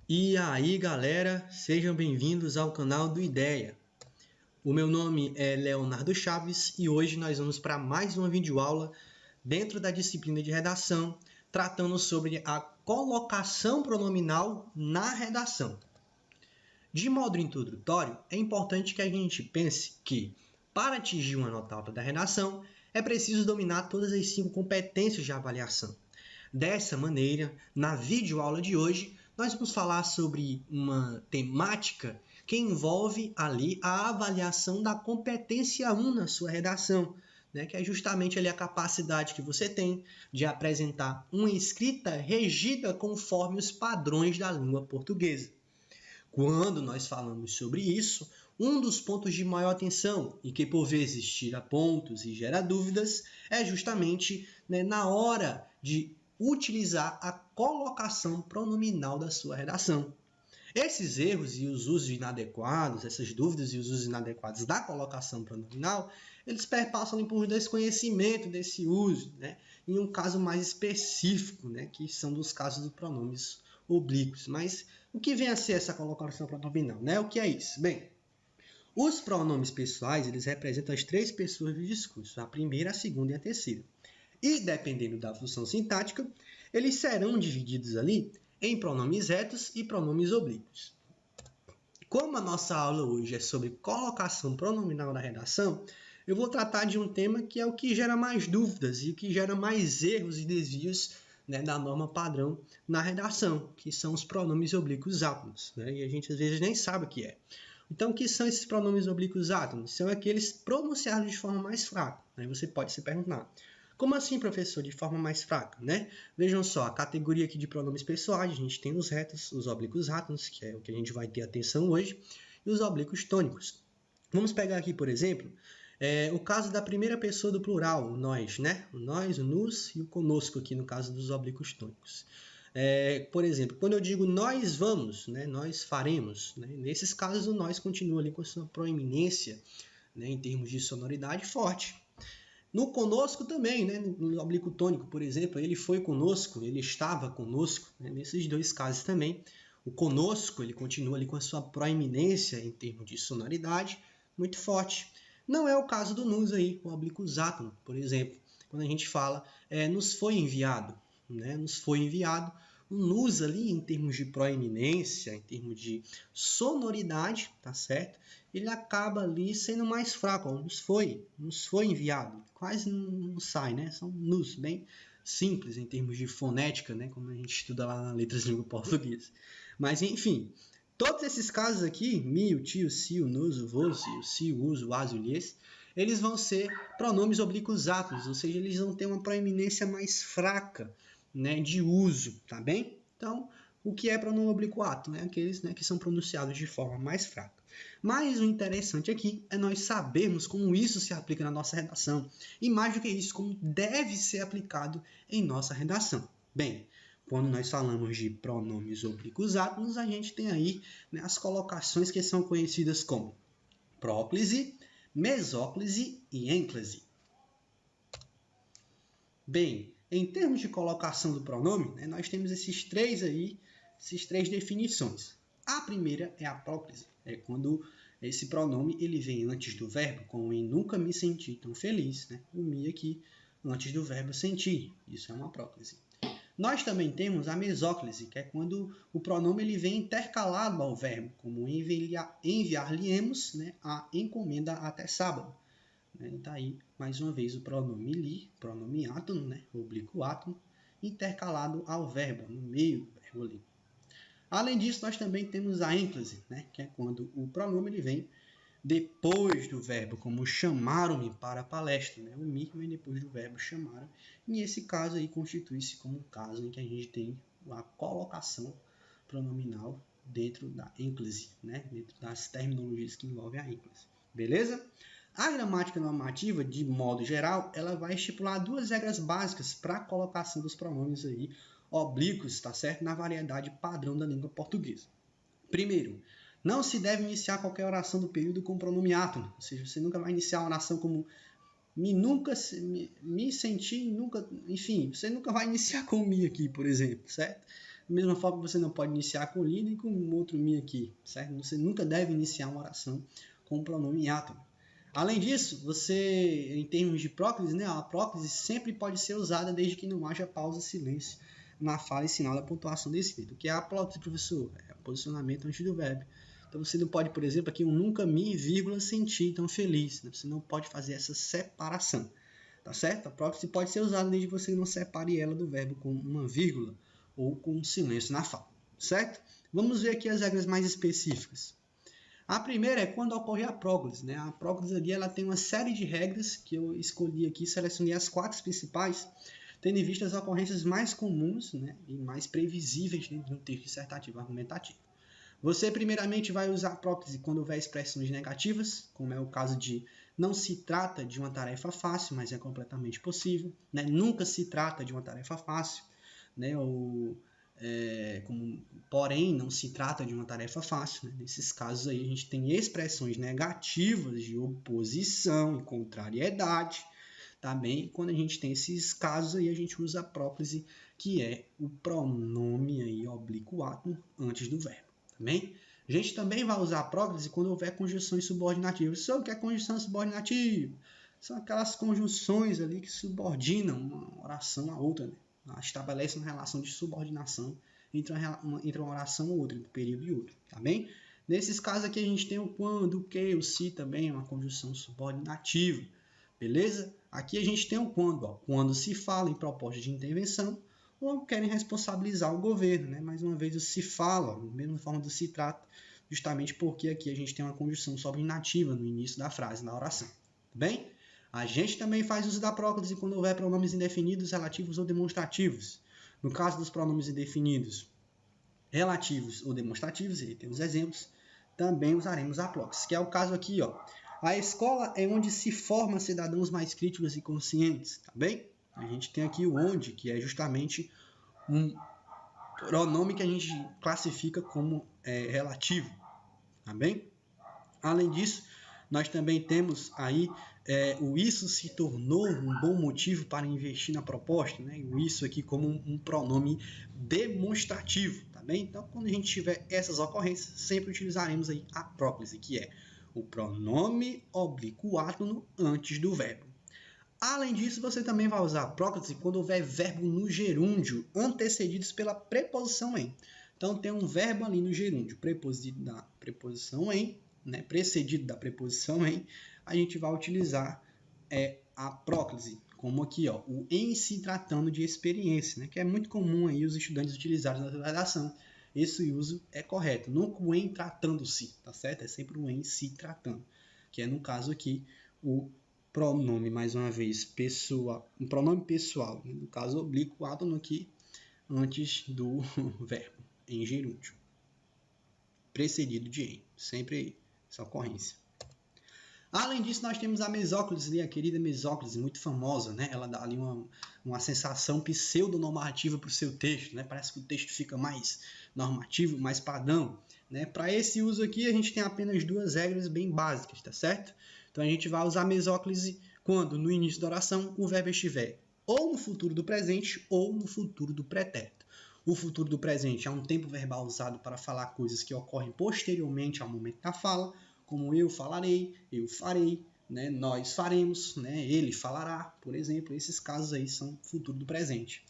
E aí, galera, sejam bem-vindos ao canal do Ideia. O meu nome é Leonardo Chaves e hoje nós vamos para mais uma videoaula dentro da disciplina de redação, tratando sobre a colocação pronominal na redação. De modo introdutório, é importante que a gente pense que, para atingir uma nota alta da redação, é preciso dominar todas as 5 competências de avaliação. Dessa maneira, na videoaula de hoje, nós vamos falar sobre uma temática que envolve ali a avaliação da competência 1 na sua redação, que é justamente ali a capacidade que você tem de apresentar uma escrita regida conforme os padrões da língua portuguesa. Quando nós falamos sobre isso, um dos pontos de maior atenção e que por vezes tira pontos e gera dúvidas é justamente na hora de utilizar a colocação pronominal da sua redação. Esses erros e os usos inadequados, essas dúvidas e os usos inadequados da colocação pronominal, eles perpassam por desconhecimento desse uso, em um caso mais específico, que são dos casos dos pronomes oblíquos. Mas o que vem a ser essa colocação pronominal? O que é isso? Bem, os pronomes pessoais, eles representam as 3 pessoas do discurso, a primeira, a segunda e a terceira. E, dependendo da função sintática, eles serão divididos ali em pronomes retos e pronomes oblíquos. Como a nossa aula hoje é sobre colocação pronominal na redação, eu vou tratar de um tema que é o que gera mais dúvidas e o que gera mais erros e desvios da norma padrão na redação, que são os pronomes oblíquos átonos. E a gente às vezes nem sabe o que é. Então, o que são esses pronomes oblíquos átonos? São aqueles pronunciados de forma mais fraca. Você pode se perguntar, como assim, professor, de forma mais fraca? Vejam só, a categoria aqui de pronomes pessoais, a gente tem os retos, os oblíquos átonos, que é o que a gente vai ter atenção hoje, e os oblíquos tônicos. Vamos pegar aqui, por exemplo, o caso da primeira pessoa do plural, o nós, o nós, o nos e o conosco aqui no caso dos oblíquos tônicos. Por exemplo, quando eu digo nós vamos, nós faremos, nesses casos o nós continua ali com a sua proeminência, em termos de sonoridade forte. No conosco também, no oblíquo tônico, por exemplo, ele foi conosco, ele estava conosco, nesses 2 casos também. O conosco, ele continua ali com a sua proeminência em termos de sonoridade muito forte. Não é o caso do nos aí, o oblíquo átono, por exemplo, quando a gente fala nos foi enviado, nos foi enviado, o nos ali em termos de proeminência, em termos de sonoridade, tá certo? Ele acaba ali sendo mais fraco, nos foi enviado, quase não sai, São nos bem simples em termos de fonética, como a gente estuda lá na letras de língua portuguesa. Mas enfim, todos esses casos aqui, mi, o tio, o si, o nos, o vos, o si, o us, o as, o lhes, eles vão ser pronomes oblíquos átonos, ou seja, eles vão ter uma proeminência mais fraca, de uso, tá bem? Então, o que é pronome oblíquo átono? Aqueles que são pronunciados de forma mais fraca. Mas o interessante aqui é nós sabermos como isso se aplica na nossa redação. E mais do que isso, como deve ser aplicado em nossa redação. Bem, quando nós falamos de pronomes oblíquos átonos, a gente tem aí as colocações que são conhecidas como próclise, mesóclise e ênclise. Bem, em termos de colocação do pronome, nós temos essas três definições. A primeira é a próclise, é quando esse pronome ele vem antes do verbo, como em nunca me senti tão feliz, o me aqui antes do verbo sentir, isso é uma próclise. Nós também temos a mesóclise, que é quando o pronome ele vem intercalado ao verbo, como enviar-lhe-emos a encomenda até sábado. Está aí, mais uma vez, o pronome li, pronome átono, oblíquo átono, intercalado ao verbo, no meio do verbo ali. Além disso, nós também temos a ênclise, que é quando o pronome ele vem depois do verbo, como chamaram-me para a palestra. O me vem depois do verbo chamaram. E esse caso aí constitui-se como um caso em que a gente tem a colocação pronominal dentro da ênclise, dentro das terminologias que envolvem a ênclise. Beleza? A gramática normativa, de modo geral, ela vai estipular 2 regras básicas para a colocação dos pronomes aí oblíquos, tá certo? Na variedade padrão da língua portuguesa. Primeiro, não se deve iniciar qualquer oração do período com pronome átono, ou seja, você nunca vai iniciar uma oração como me senti, nunca, enfim, você nunca vai iniciar com me aqui, por exemplo, certo? Da mesma forma que você não pode iniciar com li nem com outro mi aqui, certo? Você nunca deve iniciar uma oração com o pronome em átono. Além disso, você, em termos de próclise, né, a próclise sempre pode ser usada desde que não haja pausa e silêncio na fala e sinal da pontuação descrita. O que é a próclise, professor? É o posicionamento antes do verbo. Então você não pode, por exemplo, aqui um nunca me, vírgula, sentir tão feliz. Né? Você não pode fazer essa separação. Tá certo? A próclise pode ser usada desde que você não separe ela do verbo com uma vírgula ou com um silêncio na fala. Certo? Vamos ver aqui as regras mais específicas. A primeira é quando ocorre a próclise. Né? A próclise ali ela tem uma série de regras que eu escolhi aqui, selecionei as 4 principais, tendo em vista as ocorrências mais comuns, né, e mais previsíveis dentro de um texto dissertativo argumentativo. Você primeiramente vai usar a próclise quando houver expressões negativas, como é o caso de não se trata de uma tarefa fácil, mas é completamente possível. Né? Nunca se trata de uma tarefa fácil, né? Porém, não se trata de uma tarefa fácil. Né? Nesses casos aí, a gente tem expressões negativas de oposição e contrariedade. Tá bem? Quando a gente tem esses casos aí, a gente usa a próclise, que é o pronome aí, oblíquo átono antes do verbo. Tá bem? A gente também vai usar a próclise quando houver conjunções subordinativas. Sabe o que é conjunção subordinativa? São aquelas conjunções ali que subordinam uma oração a outra, né? Estabelecem uma relação de subordinação entre uma oração ou outra, entre um período e outro. Tá bem? Nesses casos aqui, a gente tem o quando, o que, o se também é uma conjunção subordinativa. Beleza? Aqui a gente tem o quando. Ó. Quando se fala em proposta de intervenção ou querem responsabilizar o governo. Né? Mais uma vez, o se fala, da mesma forma do se trata, justamente porque aqui a gente tem uma conjunção subordinativa no início da frase, na oração. Tá bem? A gente também faz uso da próclise quando houver pronomes indefinidos, relativos ou demonstrativos. No caso dos pronomes indefinidos, relativos ou demonstrativos, e temos exemplos, também usaremos a próclise, que é o caso aqui, ó. A escola é onde se formam cidadãos mais críticos e conscientes, tá bem? A gente tem aqui o onde, que é justamente um pronome que a gente classifica como relativo, tá bem? Além disso, nós também temos aí o isso se tornou um bom motivo para investir na proposta, né? O isso aqui como um pronome demonstrativo, tá bem? Então, quando a gente tiver essas ocorrências, sempre utilizaremos aí a próclise, que é o pronome oblíquo átono antes do verbo. Além disso, você também vai usar a próclise quando houver verbo no gerúndio antecedidos pela preposição em. Então, tem um verbo ali no gerúndio, precedido da preposição em, né, precedido da preposição em, a gente vai utilizar a próclise, como aqui, ó, o em se tratando de experiência, né, que é muito comum aí os estudantes utilizarem na redação. Esse uso é correto, nunca o em tratando-se, tá certo? É sempre o em se tratando, que é no caso aqui o pronome, mais uma vez, pessoal, um pronome pessoal, né? No caso oblíquo átono aqui antes do verbo, em gerúndio, precedido de em, sempre essa ocorrência. Além disso, nós temos a mesóclise, a querida mesóclise, muito famosa, né? Ela dá ali uma sensação pseudonormativa para o seu texto, né? Parece que o texto fica mais normativo, mais padrão, né? Para esse uso aqui, a gente tem apenas 2 regras bem básicas, tá certo? Então, a gente vai usar a mesóclise quando, no início da oração, o verbo estiver ou no futuro do presente ou no futuro do pretérito. O futuro do presente é um tempo verbal usado para falar coisas que ocorrem posteriormente ao momento da fala, como eu falarei, eu farei, né? Nós faremos, né? Ele falará, por exemplo. Esses casos aí são futuro do presente.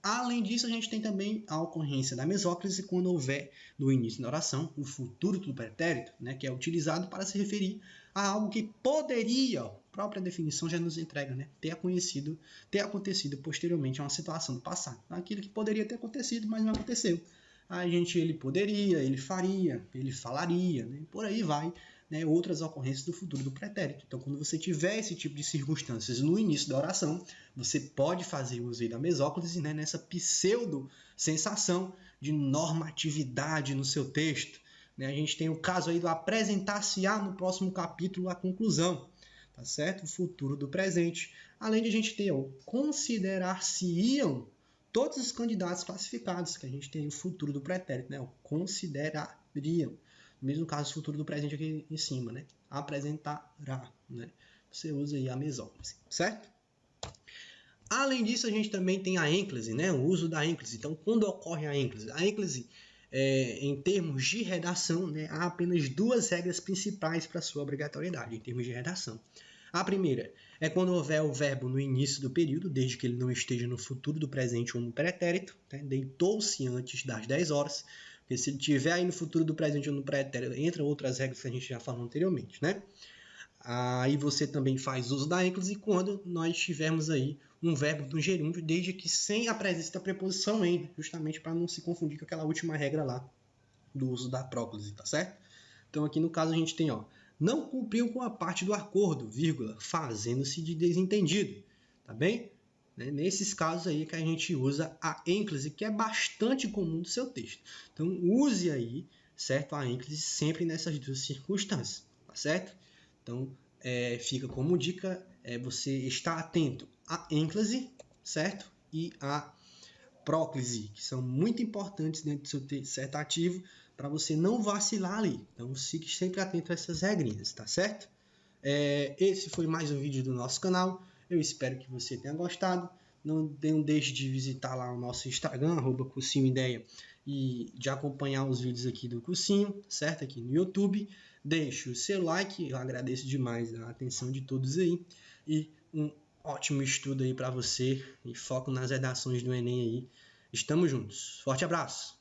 Além disso, a gente tem também a ocorrência da mesóclise quando houver, no início da oração, o futuro do pretérito, né? Que é utilizado para se referir a algo que poderia, a própria definição já nos entrega, né? ter acontecido posteriormente a uma situação do passado. Aquilo que poderia ter acontecido, mas não aconteceu. Ele poderia, ele faria, ele falaria, né? Por aí vai. Né, outras ocorrências do futuro do pretérito. Então, quando você tiver esse tipo de circunstâncias no início da oração, você pode fazer uso da mesóclise, né, nessa pseudo-sensação de normatividade no seu texto. Né? A gente tem o caso aí do apresentar-se-á no próximo capítulo a conclusão, tá certo? O futuro do presente. Além de a gente ter o considerar-se-iam todos os candidatos classificados, que a gente tem o futuro do pretérito, né? O considerariam. No mesmo caso, o futuro do presente aqui em cima, né? Apresentará, né? Você usa aí a mesóclise, certo? Além disso, a gente também tem a ênclise, né? O uso da ênclise. Então, quando ocorre a ênclise? A ênclise, em termos de redação, né, há apenas duas regras principais para sua obrigatoriedade, em termos de redação. A primeira é quando houver o verbo no início do período, desde que ele não esteja no futuro do presente ou no pretérito, né? Deitou-se antes das 10 horas, porque se ele estiver aí no futuro do presente ou no pretérito, entra outras regras que a gente já falou anteriormente, né? Aí você também faz uso da ênclise quando nós tivermos aí um verbo no gerúndio, desde que sem a presença da preposição em, justamente para não se confundir com aquela última regra lá do uso da próclise, tá certo? Então aqui no caso a gente tem, ó, não cumpriu com a parte do acordo, vírgula, fazendo-se de desentendido, tá bem? Nesses casos aí que a gente usa a ênclise, que é bastante comum do seu texto. Então use aí, certo? A ênclise sempre nessas duas circunstâncias, tá certo? Então, fica como dica você estar atento à ênclise, certo? E à próclise, que são muito importantes dentro do seu texto dissertativo, para você não vacilar ali. Então, fique sempre atento a essas regrinhas, tá certo? Esse foi mais um vídeo do nosso canal. Eu espero que você tenha gostado. Não deixe de visitar lá o nosso Instagram, @cursinhoideia, e de acompanhar os vídeos aqui do cursinho, certo? Aqui no YouTube. Deixe o seu like, eu agradeço demais a atenção de todos aí. E um ótimo estudo aí para você e foco nas redações do Enem aí. Estamos juntos. Forte abraço!